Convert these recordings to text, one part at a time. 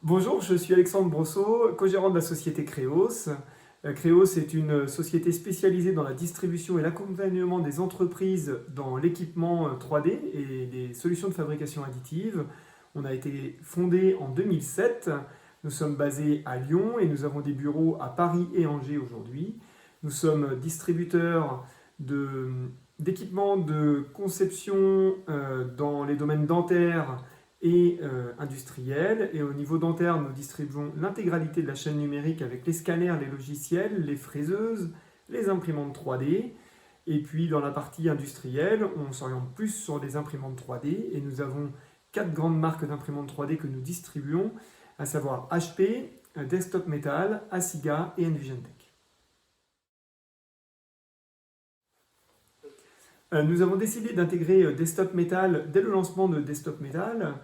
Bonjour, je suis Alexandre Brosseau, co-gérant de la société Créos. Créos est une société spécialisée dans la distribution et l'accompagnement des entreprises dans l'équipement 3D et les solutions de fabrication additive. On a été fondé en 2007. Nous sommes basés à Lyon et nous avons des bureaux à Paris et Angers aujourd'hui. Nous sommes distributeurs d'équipements de conception dans les domaines dentaires et industriels. Et au niveau dentaire, nous distribuons l'intégralité de la chaîne numérique avec les scanners, les logiciels, les fraiseuses, les imprimantes 3D. Et puis dans la partie industrielle, on s'oriente plus sur des imprimantes 3D et nous avons 4 grandes marques d'imprimantes 3D que nous distribuons, à savoir HP, Desktop Metal, Asiga et Envision Tech. Nous avons décidé d'intégrer Desktop Metal dès le lancement de Desktop Metal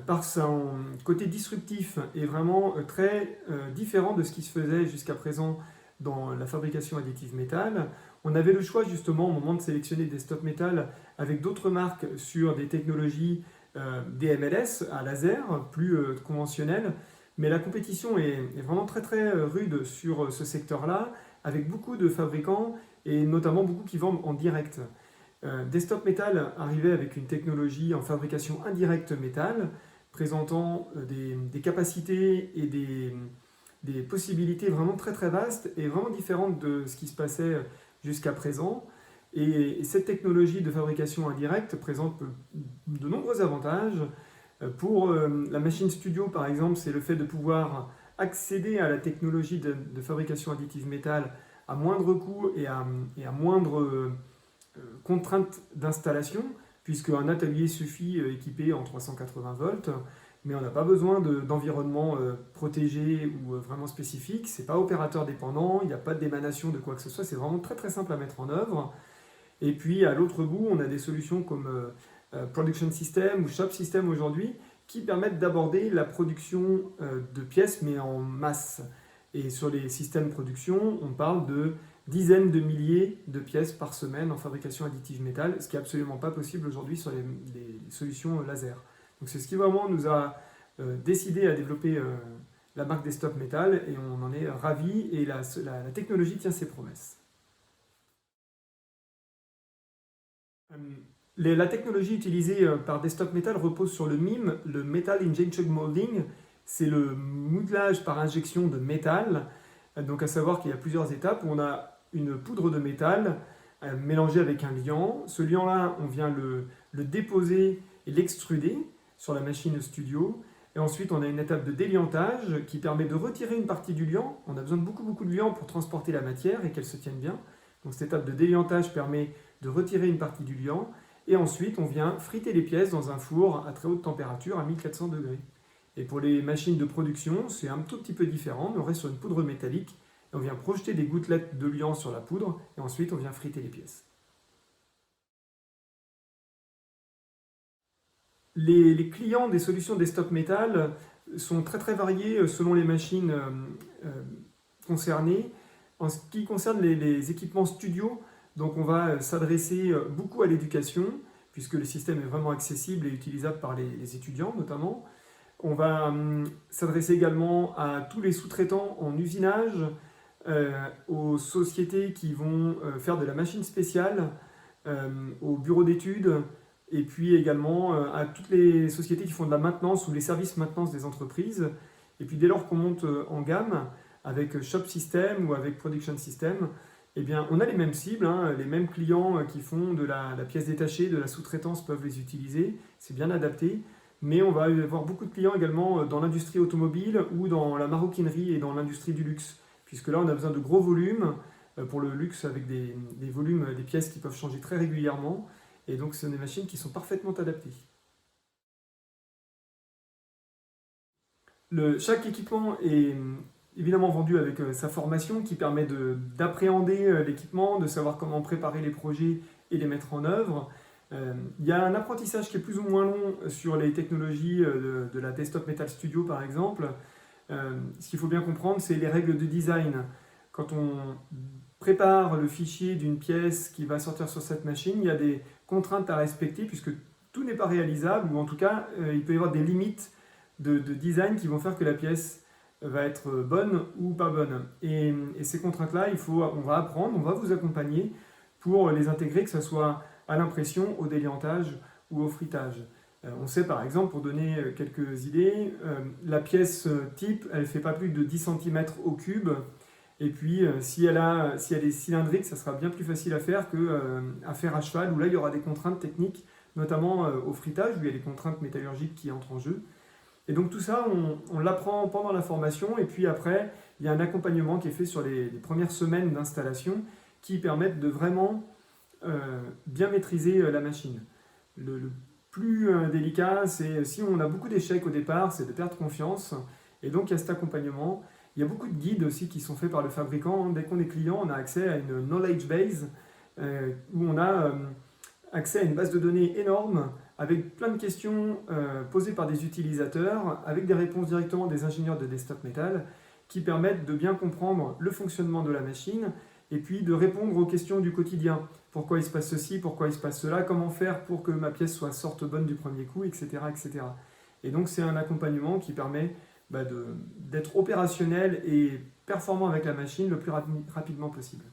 par son côté disruptif et vraiment très différent de ce qui se faisait jusqu'à présent dans la fabrication additive métal. On avait le choix justement au moment de sélectionner Desktop Metal avec d'autres marques sur des technologies DMLS à laser, plus conventionnelles, mais la compétition est vraiment très très rude sur ce secteur-là, avec beaucoup de fabricants et notamment beaucoup qui vendent en direct. Desktop Metal arrivait avec une technologie en fabrication indirecte métal, présentant des capacités et des possibilités vraiment très très vastes et vraiment différentes de ce qui se passait jusqu'à présent. Et cette technologie de fabrication indirecte présente de nombreux avantages. Pour la machine studio, par exemple, c'est le fait de pouvoir accéder à la technologie de fabrication additive métal à moindre coût et à moindre contrainte d'installation, puisque un atelier suffit équipé en 380 volts, mais on n'a pas besoin d'environnement protégé ou vraiment spécifique, c'est pas opérateur dépendant, il n'y a pas d'émanation de quoi que ce soit, c'est vraiment très très simple à mettre en œuvre. Et puis à l'autre bout, on a des solutions comme Production System ou Shop System aujourd'hui, qui permettent d'aborder la production de pièces, mais en masse. Et sur les systèmes de production, on parle de dizaines de milliers de pièces par semaine en fabrication additive métal, ce qui n'est absolument pas possible aujourd'hui sur les solutions laser. Donc c'est ce qui vraiment nous a décidé à développer la marque Desktop Metal et on en est ravis et la technologie tient ses promesses. La technologie utilisée par Desktop Metal repose sur le MIM, le Metal Injection Molding. C'est le modelage par injection de métal. Donc à savoir qu'il y a plusieurs étapes où on a une poudre de métal mélangée avec un liant. Ce liant-là, on vient le déposer et l'extruder sur la machine studio. Et ensuite, on a une étape de déliantage qui permet de retirer une partie du liant. On a besoin de beaucoup de liant pour transporter la matière et qu'elle se tienne bien. Donc cette étape de déliantage permet de retirer une partie du liant. Et ensuite, on vient friter les pièces dans un four à très haute température, à 1400 degrés. Et pour les machines de production, c'est un tout petit peu différent, mais on reste sur une poudre métallique. Et on vient projeter des gouttelettes de liant sur la poudre, et ensuite on vient friter les pièces. Les clients des solutions Desktop Metal sont très très variés selon les machines concernées. En ce qui concerne les équipements studio, donc on va s'adresser beaucoup à l'éducation, puisque le système est vraiment accessible et utilisable par les étudiants notamment. On va s'adresser également à tous les sous-traitants en usinage, aux sociétés qui vont faire de la machine spéciale, aux bureaux d'études, et puis également à toutes les sociétés qui font de la maintenance ou les services maintenance des entreprises. Et puis dès lors qu'on monte en gamme, avec Shop System ou avec Production System, eh bien, on a les mêmes cibles, hein, les mêmes clients qui font de la pièce détachée, de la sous-traitance peuvent les utiliser, c'est bien adapté. Mais on va avoir beaucoup de clients également dans l'industrie automobile ou dans la maroquinerie et dans l'industrie du luxe. Puisque là, on a besoin de gros volumes pour le luxe avec des volumes, des pièces qui peuvent changer très régulièrement. Et donc, ce sont des machines qui sont parfaitement adaptées. Chaque équipement est évidemment vendu avec sa formation qui permet d'appréhender l'équipement, de savoir comment préparer les projets et les mettre en œuvre. Il y a un apprentissage qui est plus ou moins long sur les technologies de la Desktop Metal Studio par exemple. Ce qu'il faut bien comprendre, c'est les règles de design. Quand on prépare le fichier d'une pièce qui va sortir sur cette machine, il y a des contraintes à respecter puisque tout n'est pas réalisable ou en tout cas il peut y avoir des limites de design qui vont faire que la pièce va être bonne ou pas bonne. Et ces contraintes-là, on va apprendre, on va vous accompagner pour les intégrer, que ce soit à l'impression, au déliantage ou au fриtage. On sait par exemple, pour donner quelques idées, la pièce type, elle ne fait pas plus de 10 cm au cube. Et puis, si elle est cylindrique, ça sera bien plus facile à faire qu'à faire à cheval, où là, il y aura des contraintes techniques, notamment au fриtage, où il y a des contraintes métallurgiques qui entrent en jeu. Et donc tout ça, on l'apprend pendant la formation, et puis après, il y a un accompagnement qui est fait sur les premières semaines d'installation qui permettent de vraiment bien maîtriser la machine. Le plus délicat, c'est si on a beaucoup d'échecs au départ, c'est de perdre confiance, et donc il y a cet accompagnement. Il y a beaucoup de guides aussi qui sont faits par le fabricant. Dès qu'on est client, on a accès à une knowledge base où on a accès à une base de données énorme avec plein de questions posées par des utilisateurs, avec des réponses directement des ingénieurs de Desktop Metal qui permettent de bien comprendre le fonctionnement de la machine et puis de répondre aux questions du quotidien. Pourquoi il se passe ceci, pourquoi il se passe cela, comment faire pour que ma pièce sorte bonne du premier coup, etc. etc. Et donc c'est un accompagnement qui permet d'être opérationnel et performant avec la machine le plus rapidement possible.